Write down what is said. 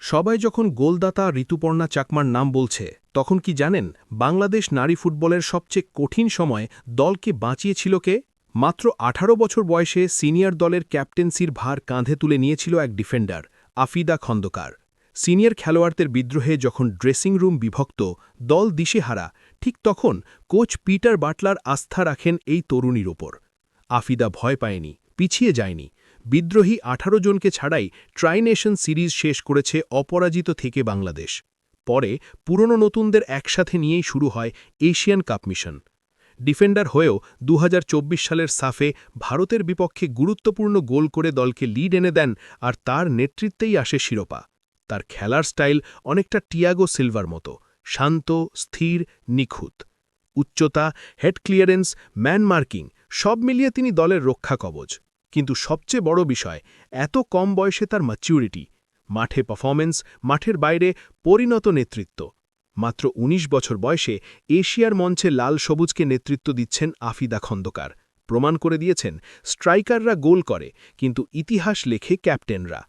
সবাই যখন গোলদাতা ঋতুপর্ণা চাকমার নাম বলছে তখন কি জানেন বাংলাদেশ নারী ফুটবলের সবচেয়ে কঠিন সময় দলকে বাঁচিয়েছিল কে? মাত্র ১৮ বছর বয়সে সিনিয়র দলের ক্যাপ্টেন্সির ভার কাঁধে তুলে নিয়েছিল এক ডিফেন্ডার আফিদা খন্দকার। সিনিয়র খেলোয়াড়দের বিদ্রোহে যখন ড্রেসিং রুম বিভক্ত, দল দিশেহারা, ঠিক তখন কোচ পিটার বাটলার আস্থা রাখেন এই তরুণীর ওপর। আফিদা ভয় পায়নি, পিছিয়ে যায়নি। বিদ্রোহী ১৮ জনকে ছাড়াই ট্রাইনেশন সিরিজ শেষ করেছে অপরাজিত থেকে বাংলাদেশ। পরে পুরনো নতুনদের একসাথে নিয়েই শুরু হয় এশিয়ান কাপ মিশন। ডিফেন্ডার হয়েও ২০২৪ সালের সাফে ভারতের বিপক্ষে গুরুত্বপূর্ণ গোল করে দলকে লিড এনে দেন, আর তার নেতৃত্বেই আসে শিরোপা। তার খেলার স্টাইল অনেকটা টিয়াগো সিলভার মতো, শান্ত, স্থির, নিখুঁত। উচ্চতা, হেড ক্লিয়ারেন্স, ম্যান মার্কিং সব মিলিয়ে তিনি দলের রক্ষা কবচ। কিন্তু সবচেয়ে বড় বিষয়, এত কম বয়সে তার ম্যাচুরিটি, মাঠে পারফরম্যান্স, মাঠের বাইরে পরিণত নেতৃত্ব। মাত্র ১৯ বছর বয়সে এশিয়ার মঞ্চে লাল সবুজকে নেতৃত্ব দিচ্ছেন আফিদা খন্দকার। প্রমাণ করে দিয়েছেন স্ট্রাইকাররা গোল করে, কিন্তু ইতিহাস লেখে ক্যাপ্টেনরা।